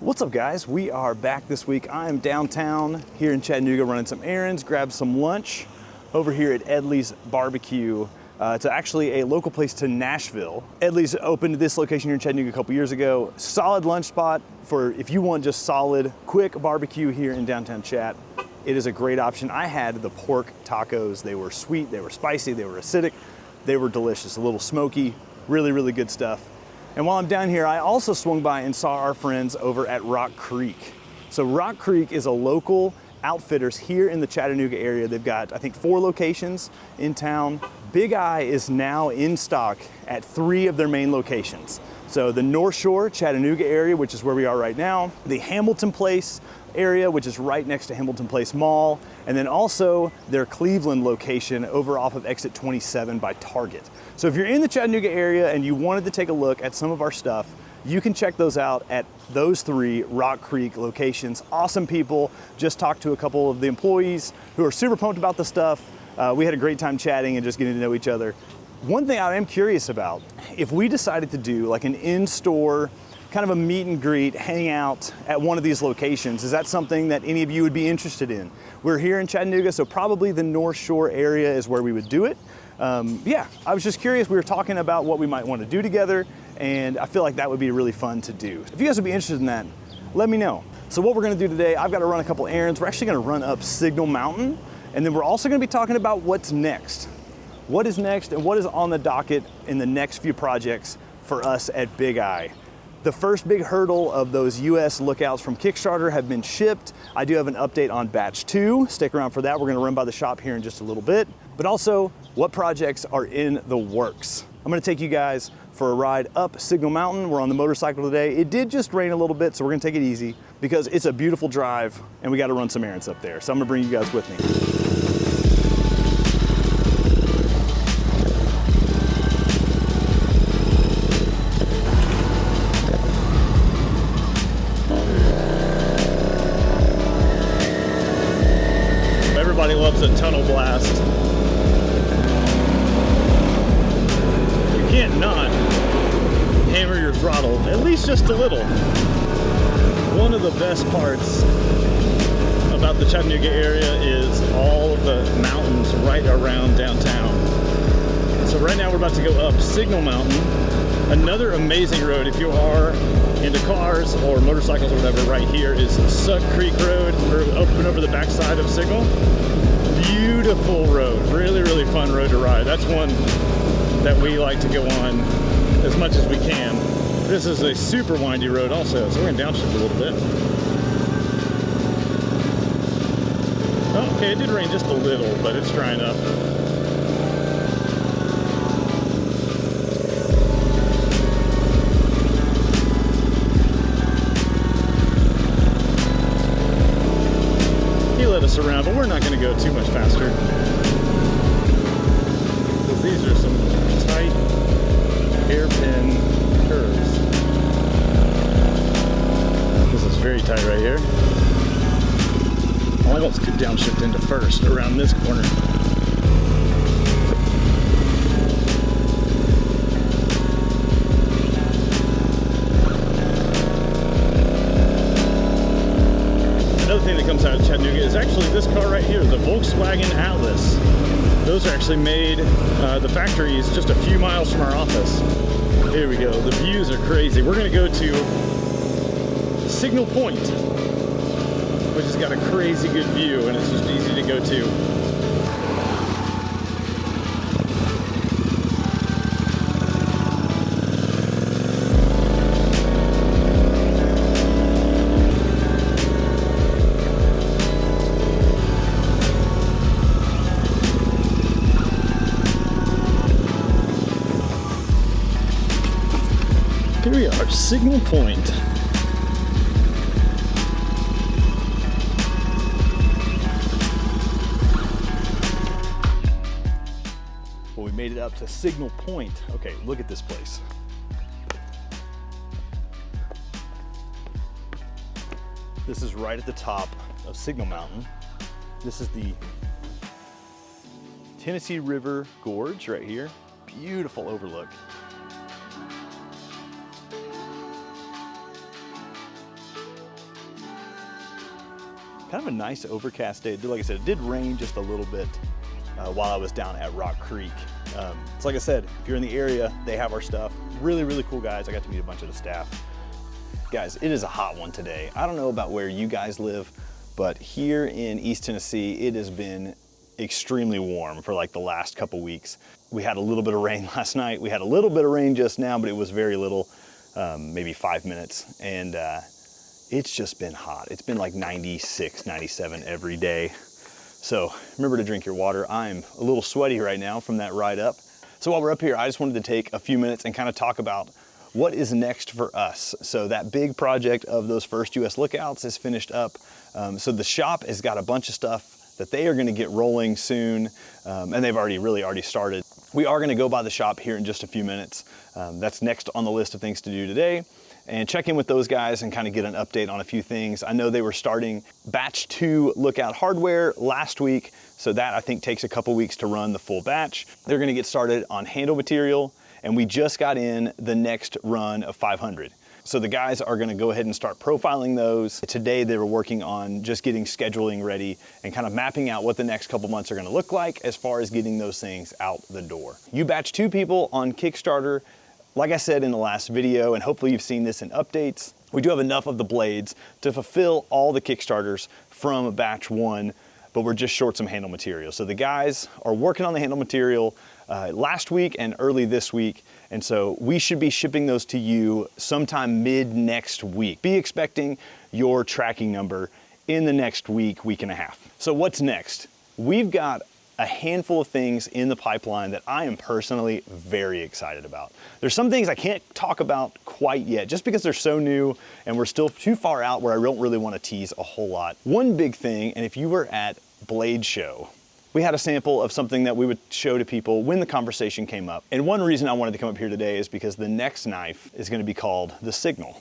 What's up, guys? We are back this week. I am downtown here in Chattanooga running some errands, grabbed some lunch over here at Edley's Barbecue. It's actually a local place to Nashville. Edley's opened this location here in Chattanooga a couple years ago. Solid lunch spot for if you want just solid, quick barbecue here in downtown Chat. It is a great option. I had the pork tacos. They were sweet, they were spicy, they were acidic, they were delicious, a little smoky, really, really good stuff. And while I'm down here, I also swung by and saw our friends over at Rock Creek. So Rock Creek is a local outfitters here in the Chattanooga area. They've got, I think, 4 locations in town. Big Eye is now in stock at 3 of their main locations. So the North Shore, Chattanooga area, which is where we are right now, the Hamilton Place area, which is right next to Hamilton Place Mall, and then also their Cleveland location over off of exit 27 by Target. So if you're in the Chattanooga area and you wanted to take a look at some of our stuff, you can check those out at those 3 Rock Creek locations. Awesome people. Just talked to a couple of the employees who are super pumped about the stuff. We had a great time chatting and just getting to know each other. One thing I am curious about, if we decided to do like an in-store kind of a meet and greet, hang out at one of these locations, is that something that any of you would be interested in? We're here in Chattanooga, so probably the North Shore area is where we would do it. Yeah, I was just curious. We were talking about what we might want to do together, and I feel like that would be really fun to do. If you guys would be interested in that, let me know. So what we're gonna do today, I've got to run a couple errands. We're actually gonna run up Signal Mountain, and then we're also gonna be talking about what's next. What is next and what is on the docket in the next few projects for us at Big Eye. The first big hurdle of those US lookouts from Kickstarter have been shipped. I do have an update on batch 2. Stick around for that. We're gonna run by the shop here in just a little bit. But also, what projects are in the works? I'm gonna take you guys for a ride up Signal Mountain. We're on the motorcycle today. It did just rain a little bit, so we're gonna take it easy because it's a beautiful drive and we gotta run some errands up there. So I'm gonna bring you guys with me. Everybody loves a tunnel blast. You can't not hammer your throttle, at least just a little. One of the best parts about the Chattanooga area is all of the mountains right around downtown. So right now we're about to go up Signal Mountain, another amazing road. If you are into cars or motorcycles or whatever, right here is Suck Creek Road. We're up and over the backside of Signal. Beautiful road, really, really fun road to ride. That's one that we like to go on as much as we can. This is a super windy road also, so we're gonna downshift a little bit. Oh, okay, it did rain just a little, but it's drying up. Let us around, but we're not going to go too much faster because these are some tight hairpin curves. This is very tight right here. I'll almost get downshift into first around this corner. Another thing that comes out of Chattanooga is actually this car right here, the Volkswagen Atlas. Those are actually made, the factory is just a few miles from our office. Here we go, the views are crazy. We're gonna go to Signal Point, which has got a crazy good view and it's just easy to go to. Here we are, Signal Point. Well, we made it up to Signal Point. Okay, look at this place. This is right at the top of Signal Mountain. This is the Tennessee River Gorge right here. Beautiful overlook. Kind of a nice overcast day. Like I said, it did rain just a little bit while I was down at Rock Creek. So like I said, if you're in the area, they have our stuff. Really, really cool guys. I got to meet a bunch of the staff. Guys, it is a hot one today. I don't know about where you guys live, but here in East Tennessee, it has been extremely warm for like the last couple weeks. We had a little bit of rain last night. We had a little bit of rain just now, but it was very little, maybe 5 minutes. And it's just been hot. It's been like 96, 97 every day. So remember to drink your water. I'm a little sweaty right now from that ride up. So while we're up here, I just wanted to take a few minutes and kind of talk about what is next for us. So that big project of those first US lookouts is finished up. So the shop has got a bunch of stuff that they are gonna get rolling soon, and they've already started. We are gonna go by the shop here in just a few minutes. That's next on the list of things to do today, and check in with those guys and kind of get an update on a few things. I know they were starting batch 2 lookout hardware last week, so that I think takes a couple weeks to run the full batch. They're gonna get started on handle material, and we just got in the next run of 500. So the guys are gonna go ahead and start profiling those. Today they were working on just getting scheduling ready and kind of mapping out what the next couple months are gonna look like as far as getting those things out the door. You batch 2 people on Kickstarter. Like I said in the last video, and hopefully you've seen this in updates, we do have enough of the blades to fulfill all the Kickstarters from batch 1, but we're just short some handle material. So the guys are working on the handle material last week and early this week, and so we should be shipping those to you sometime mid next week. Be expecting your tracking number in the next week, week and a half. So what's next? We've got a handful of things in the pipeline that I am personally very excited about. There's some things I can't talk about quite yet, just because they're so new and we're still too far out where I don't really want to tease a whole lot. One big thing, and if you were at Blade Show, we had a sample of something that we would show to people when the conversation came up. And one reason I wanted to come up here today is because the next knife is going to be called the Signal.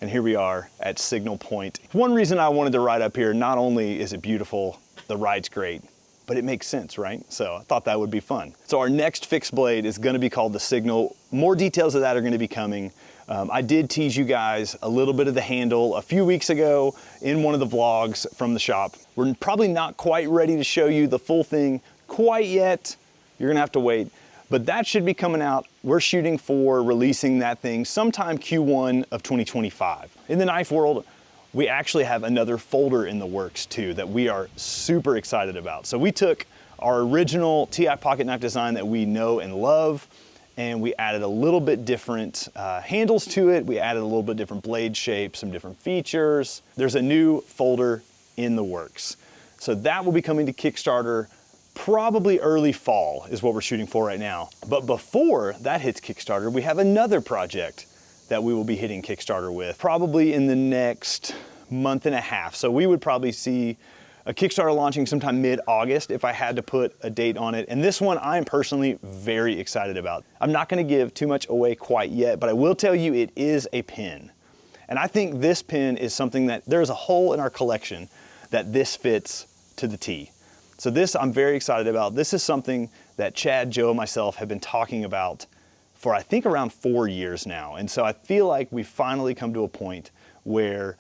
And here we are at Signal Point. One reason I wanted to ride up here, not only is it beautiful, the ride's great, but it makes sense, right? So I thought that would be fun. So our next fixed blade is gonna be called the Signal. More details of that are gonna be coming. I did tease you guys a little bit of the handle a few weeks ago in one of the vlogs from the shop. We're probably not quite ready to show you the full thing quite yet. You're gonna have to wait, but that should be coming out. We're shooting for releasing that thing sometime Q1 of 2025. In the knife world, we actually have another folder in the works too that we are super excited about. So we took our original TI pocket knife design that we know and love, and we added a little bit different handles to it. We added a little bit different blade shape, some different features. There's a new folder in the works. So that will be coming to Kickstarter probably early fall is what we're shooting for right now. But before that hits Kickstarter, we have another project that we will be hitting Kickstarter with probably in the next month and a half. So we would probably see a Kickstarter launching sometime mid-August if I had to put a date on it. And this one I'm personally very excited about. I'm not gonna give too much away quite yet, but I will tell you it is a pin. And I think this pin is something that there's a hole in our collection that this fits to the T. So this I'm very excited about. This is something that Chad, Joe, and myself have been talking about for I think around 4 years now. And so I feel like we've finally come to a point where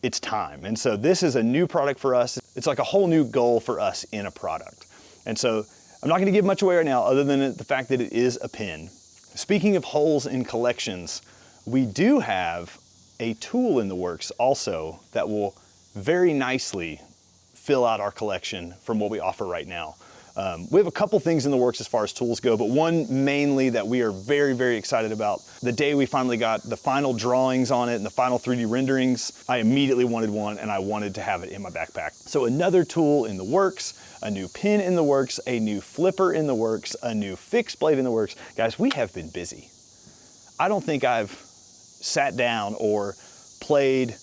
it's time. And so this is a new product for us. It's like a whole new goal for us in a product. And so I'm not gonna give much away right now other than the fact that it is a pin. Speaking of holes in collections, we do have a tool in the works also that will very nicely fill out our collection from what we offer right now. We have a couple things in the works as far as tools go, but one mainly that we are very, very excited about. The day we finally got the final drawings on it and the final 3D renderings, I immediately wanted one and I wanted to have it in my backpack. So another tool in the works, a new pin in the works, a new flipper in the works, a new fixed blade in the works. Guys, we have been busy. I don't think I've sat down or played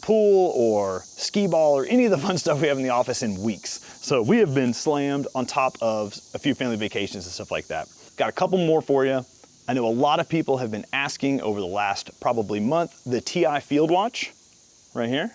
pool or skee ball or any of the fun stuff we have in the office in weeks. So we have been slammed on top of a few family vacations and stuff like that. Got a couple more for you. I know a lot of people have been asking over the last probably month, the TI Field Watch right here.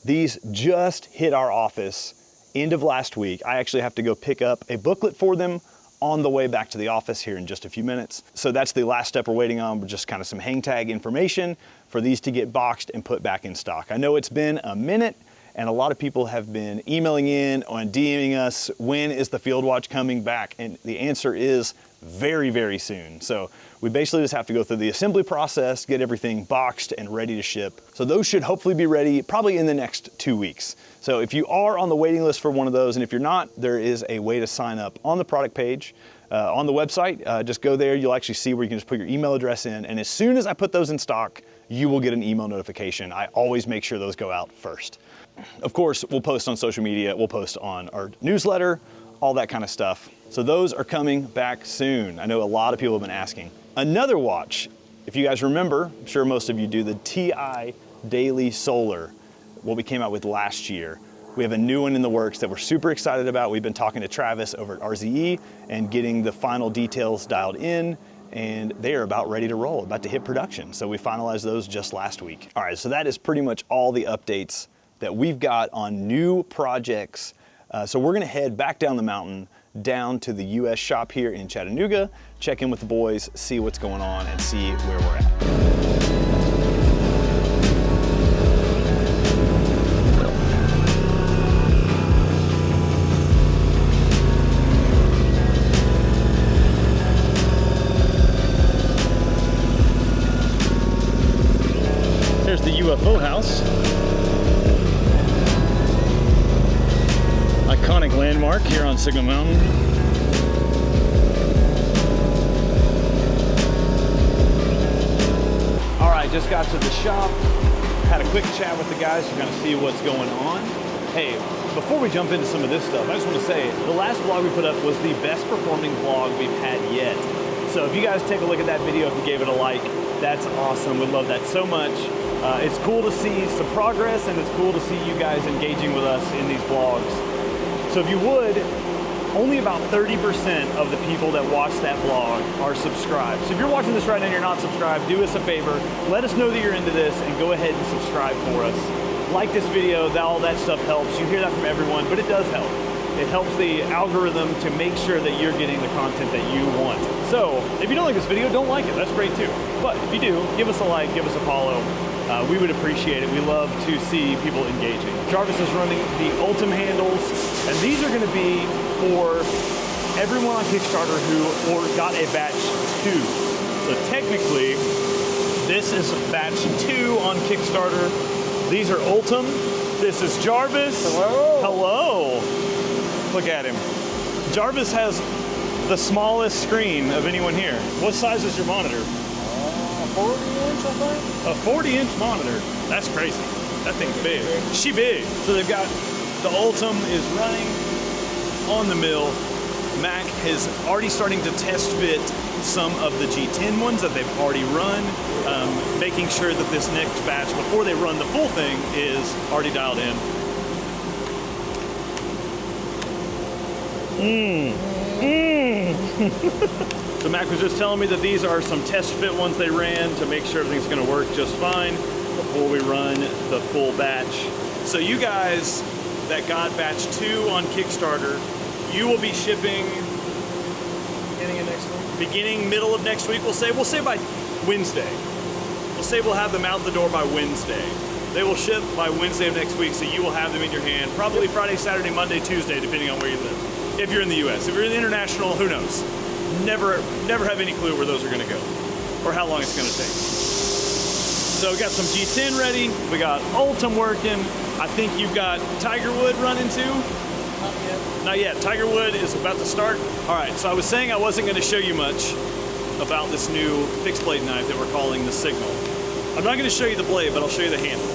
These just hit our office end of last week. I actually have to go pick up a booklet for them on the way back to the office here in just a few minutes. So that's the last step we're waiting on, just kind of some hang tag information for these to get boxed and put back in stock. I know it's been a minute and a lot of people have been emailing in and DMing us, when is the Field Watch coming back? And the answer is very, very soon. So we basically just have to go through the assembly process, get everything boxed and ready to ship. So those should hopefully be ready probably in the next 2 weeks. So if you are on the waiting list for one of those, and if you're not, there is a way to sign up on the product page. On the website, just go there, you'll actually see where you can just put your email address in, and as soon as I put those in stock, you will get an email notification. I always make sure those go out first. Of course, we'll post on social media, we'll post on our newsletter, all that kind of stuff. So those are coming back soon. I know a lot of people have been asking. Another watch, if you guys remember, I'm sure most of you do, the TI Daily Solar, what we came out with last year. We have a new one in the works that we're super excited about. We've been talking to Travis over at RZE and getting the final details dialed in, and they are about ready to roll, about to hit production. So we finalized those just last week. All right, so that is pretty much all the updates that we've got on new projects. So we're gonna head back down the mountain, down to the US shop here in Chattanooga, check in with the boys, see what's going on, and see where we're at. There's the UFO house. Iconic landmark here on Signal Mountain. All right, just got to the shop. Had a quick chat with the guys to kind of see what's going on. Hey, before we jump into some of this stuff, I just want to say the last vlog we put up was the best performing vlog we've had yet. So if you guys take a look at that video, if you gave it a like, that's awesome. We love that so much. It's cool to see some progress, and it's cool to see you guys engaging with us in these vlogs. So if you would, only about 30% of the people that watch that vlog are subscribed. So if you're watching this right now and you're not subscribed, do us a favor, let us know that you're into this and go ahead and subscribe for us. Like this video, all that stuff helps. You hear that from everyone, but it does help. It helps the algorithm to make sure that you're getting the content that you want. So if you don't like this video, don't like it, that's great too. But if you do, give us a like, give us a follow. We would appreciate it. We love to see people engaging. Jarvis is running the Ultim handles, and these are going to be for everyone on Kickstarter who got a batch 2. So technically, this is batch 2 on Kickstarter. These are Ultim. This is Jarvis. Hello. Hello. Look at him. Jarvis has the smallest screen of anyone here. What size is your monitor? 40 inch, I think. A 40-inch monitor. That's crazy. That thing's big. She big. So they've got the Ultim is running on the mill. Mac is already starting to test fit some of the G10 ones that they've already run, making sure that this next batch, before they run the full thing, is already dialed in. So Mac was just telling me that these are some test fit ones they ran to make sure everything's gonna work just fine before we run the full batch. So you guys that got batch 2 on Kickstarter, you will be shipping Beginning of next week. beginning, middle of next week, we'll say by Wednesday. We'll say we'll have them out the door by Wednesday. They will ship by Wednesday of next week, so you will have them in your hand, probably Friday, Saturday, Monday, Tuesday, depending on where you live. If you're in the US. If you're in the international, who knows? Never have any clue where those are gonna go or how long it's gonna take. So we got some G10 ready, we got Ultim working. I think you've got Tigerwood running too? Not yet. Not yet. Tigerwood is about to start. All right, so I was saying I wasn't gonna show you much about this new fixed blade knife that we're calling the Signal. I'm not gonna show you the blade, but I'll show you the handle.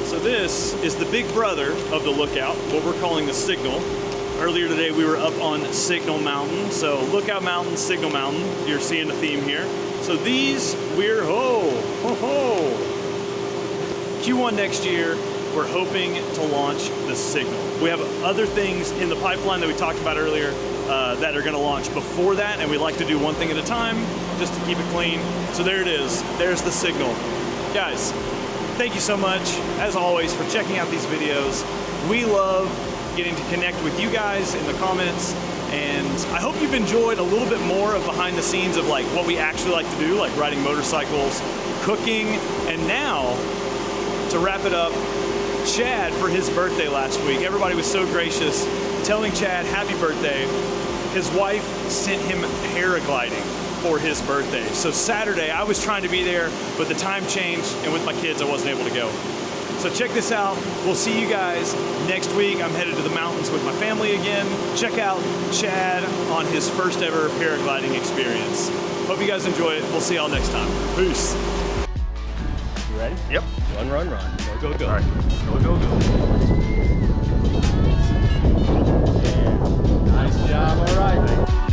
So this is the big brother of the Lookout, what we're calling the Signal. Earlier today we were up on Signal Mountain, so Lookout Mountain, Signal Mountain, you're seeing the theme here. So these, Q1 next year, we're hoping to launch the Signal. We have other things in the pipeline that we talked about earlier that are gonna launch before that, and we like to do one thing at a time, just to keep it clean. So there it is, there's the Signal. Guys, thank you so much, as always, for checking out these videos. We love getting to connect with you guys in the comments, and I hope you've enjoyed a little bit more of behind the scenes of like what we actually like to do, like riding motorcycles, cooking, and now, to wrap it up, Chad for his birthday last week. Everybody was so gracious, telling Chad happy birthday. His wife sent him paragliding for his birthday. So Saturday, I was trying to be there, but the time changed, and with my kids, I wasn't able to go. So check this out. We'll see you guys next week. I'm headed to the mountains with my family again. Check out Chad on his first ever paragliding experience. Hope you guys enjoy it. We'll see y'all next time. Peace. You ready? Yep. Run, run, run. Go, go, go. All right. Go, go, go. Nice job. All right.